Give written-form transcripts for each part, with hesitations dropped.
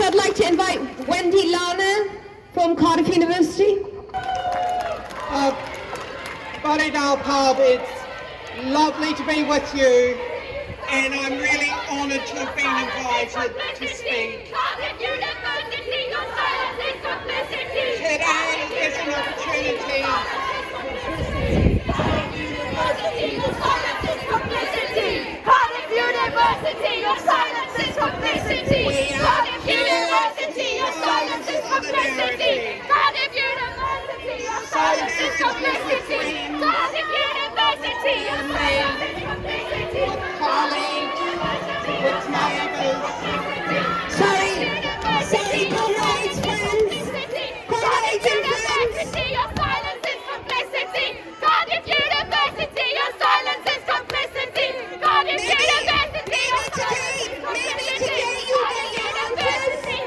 I'd like to invite Wendy Lana from Cardiff University. Bodydown Pub, it's lovely to be with you, and I'm really honoured to have been invited to speak. Today is an opportunity. Cardiff University, your silence is complicity. Cardiff University, your silence is complicity. Cardiff University, your silence is complicity. Cardiff University, your silence is complicity. With colleagues, with neighbours. Sorry, comrades, friends. Comrades and friends. Your silence is complicity. Cardiff University, your silence is complicity. Cardiff University, your silence is complicity.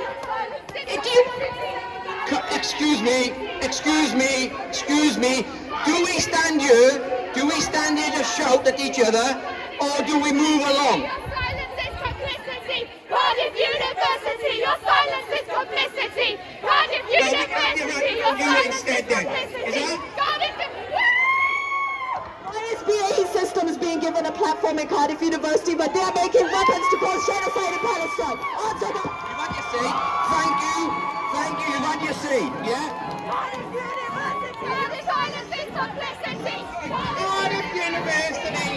Excuse me. Do we stand here to shout at each other, or do we move along? Your silence is complicity. Cardiff University, your silence is complicity. Cardiff University, your silence is complicity. The SBA system is being given a platform in Cardiff University, but they are making weapons to cause genocide in Palestine. Answer that. You've had your seat. Thank you, you've had your seat, yeah? Cardiff University, your silence is complicity. Cardiff University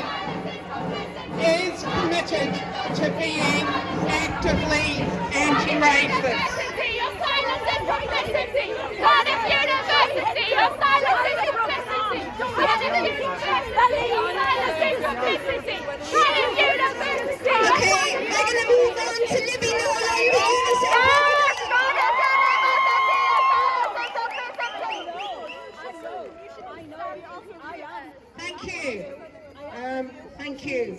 is committed to being actively anti-racist. Your silence is complicity. Cardiff University, your silence is complicity. Cardiff University, your silence is complicity. Cardiff University. Okay, we're going to move on to Libby Nolan. Thank you.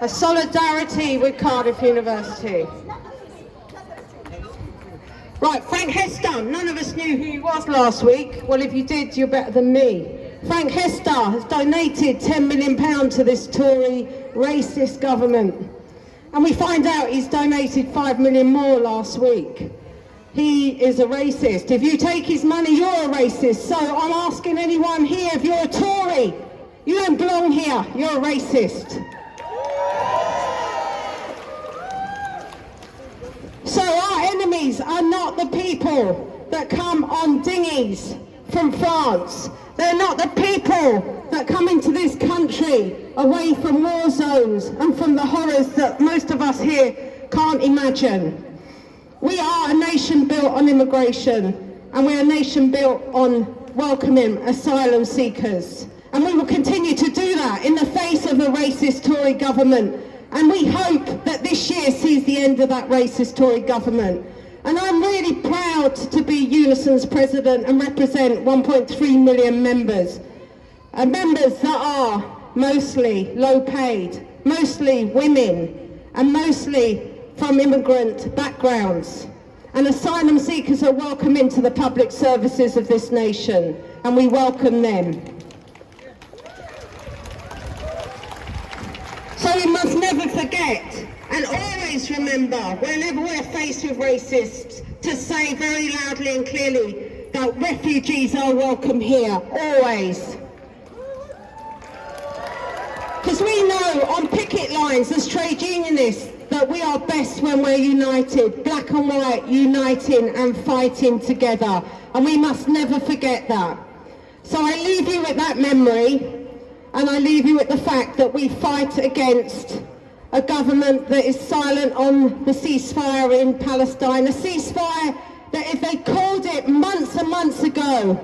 A solidarity with Cardiff University. Right, Frank Hester. None of us knew who he was last week. Well, if you did, you're better than me. Frank Hester has donated £10 million to this Tory racist government. And we find out he's donated 5 million more last week. He is a racist. If you take his money, you're a racist. So I'm asking anyone here, if you're a Tory, you don't belong here. You're a racist. So our enemies are not the people that come on dinghies from France. They're not the people that come into this country away from war zones and from the horrors that most of us here can't imagine. We are a nation built on immigration, and we're a nation built on welcoming asylum seekers. And we will continue to do that in the face of a racist Tory government. And we hope that this year sees the end of that racist Tory government. And I'm really proud to be Unison's president and represent 1.3 million members. And members that are mostly low paid, mostly women, and mostly from immigrant backgrounds. And asylum seekers are welcome into the public services of this nation, and we welcome them. So we must never forget and always remember, whenever we're faced with racists, to say very loudly and clearly that refugees are welcome here, always. Because we know on picket lines as trade unionists that we are best when we're united, black and white, uniting and fighting together. And we must never forget that. So I leave you with that memory, and I leave you with the fact that we fight against a government that is silent on the ceasefire in Palestine, a ceasefire that if they called it months and months ago,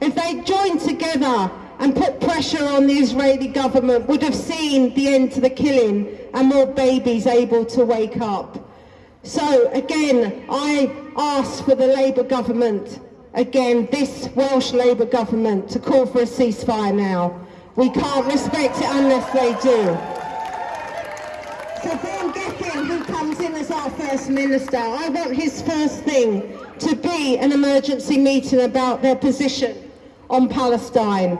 if they joined together and put pressure on the Israeli government, would have seen the end to the killing and more babies able to wake up. So again, I ask for the Labour government, again, this Welsh Labour government, to call for a ceasefire now. We can't respect it unless they do. So Vaughan Gething, who comes in as our First Minister, I want his first thing to be an emergency meeting about their position on Palestine.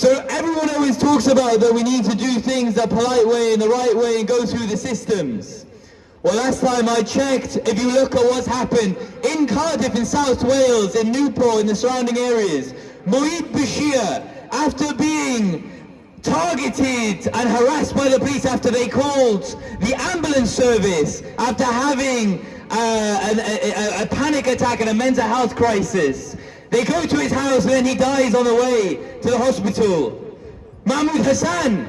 So everyone always talks about that we need to do things the polite way and the right way and go through the systems. Well, last time I checked, if you look at what's happened in Cardiff, in South Wales, in Newport, in the surrounding areas, Moeed Bashir, after being targeted and harassed by the police after they called the ambulance service after having a panic attack and a mental health crisis. They go to his house and then he dies on the way to the hospital. Mahmoud Hassan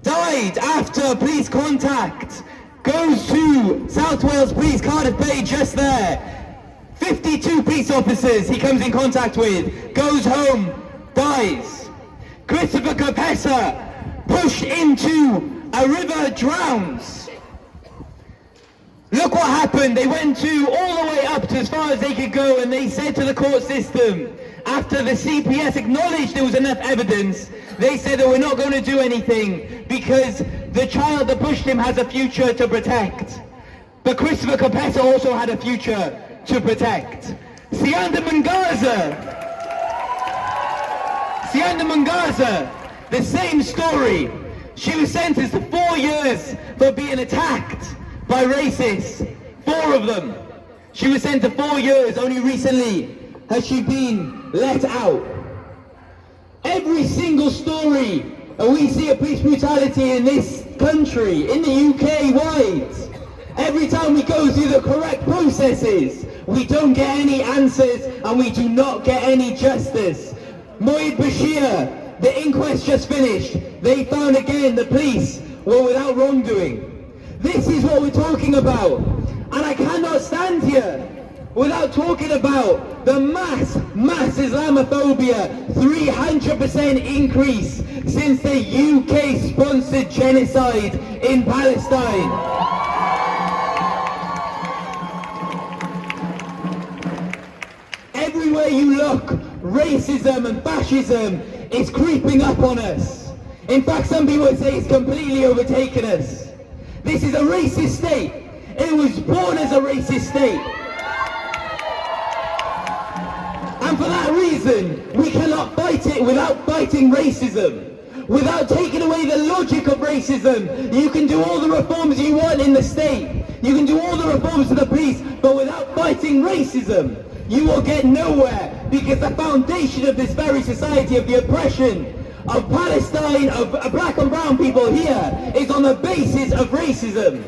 died after police contact. Goes to South Wales Police, Cardiff Bay, just there. 52 police officers he comes in contact with. Goes home, dies. Christopher Capessa, pushed into a river, drowns. Look what happened. They went all the way up to as far as they could go, and they said to the court system, after the CPS acknowledged there was enough evidence, they said that we're not going to do anything because the child that pushed him has a future to protect. But Christopher Capessa also had a future to protect. Sianda Mungaza, the same story. She was sentenced to 4 years for being attacked by racists. 4 of them. She was sentenced to 4 years. Only recently has she been let out. Every single story we see of police brutality in this country, in the UK wide, every time we go through the correct processes, we don't get any answers and we do not get any justice. Moeed Bashir, the inquest just finished. They found again the police were without wrongdoing. This is what we're talking about. And I cannot stand here without talking about the mass Islamophobia, 300% increase since the UK-sponsored genocide in Palestine. Everywhere you look, racism and fascism is creeping up on us. In fact, some people would say it's completely overtaken us. This is a racist state. It was born as a racist state. And for that reason, we cannot fight it without fighting racism. Without taking away the logic of racism. You can do all the reforms you want in the state. You can do all the reforms to the police, but without fighting racism, you will get nowhere, because the foundation of this very society, of the oppression of Palestine, of black and brown people here, is on the basis of racism.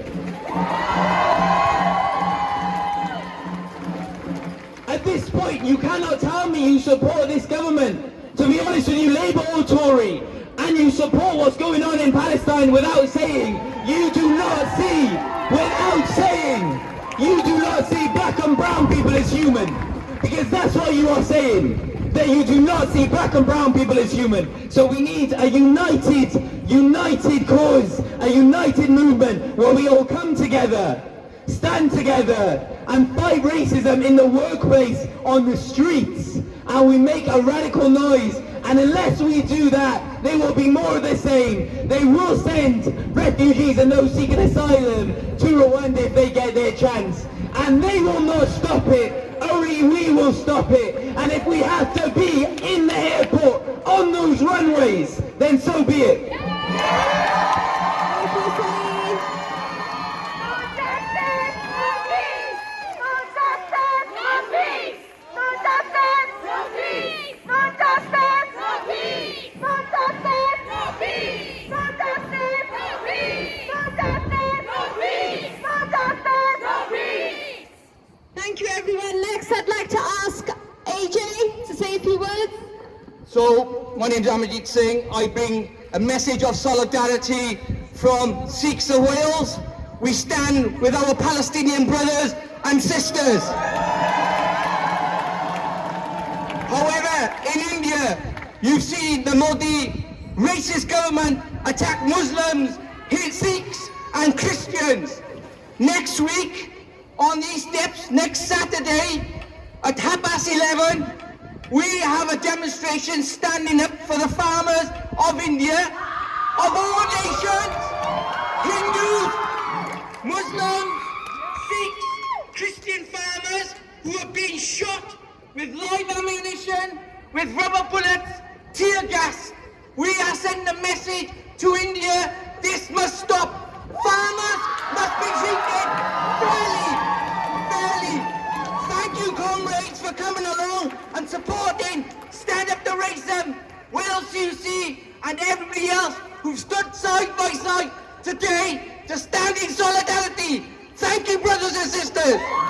At this point, you cannot tell me you support this government. To be honest with you, Labour or Tory, and you support what's going on in Palestine without saying, you do not see black and brown people as human. Because that's what you are saying, that you do not see black and brown people as human. So we need a united cause, a united movement where we all come together, stand together and fight racism in the workplace, on the streets, and we make a radical noise. And unless we do that, there will be more of the same. They will send refugees and those seeking asylum to Rwanda if they get their chance. And they will not stop it. Only we will stop it. And if we have to be in the airport, on those runways, then so be it. Thank you, everyone. Next, I'd like to ask AJ to say a few words. So, my name is Amarjit Singh. I bring a message of solidarity from Sikhs of Wales. We stand with our Palestinian brothers and sisters. However, in India, you've seen the Modi racist government attack Muslims, hate Sikhs and Christians. Next week, on these steps, next Saturday, at 11:30, we have a demonstration standing up for the farmers of India, of all nations, Hindus, Muslims, Sikhs, Christian farmers who are being shot with live ammunition, with rubber bullets, tear gas, to India. This must stop. Farmers must be treated fairly. Thank you, comrades, for coming along and supporting Stand Up to Racism, Wales UC, and everybody else who've stood side by side today to stand in solidarity. Thank you, brothers and sisters.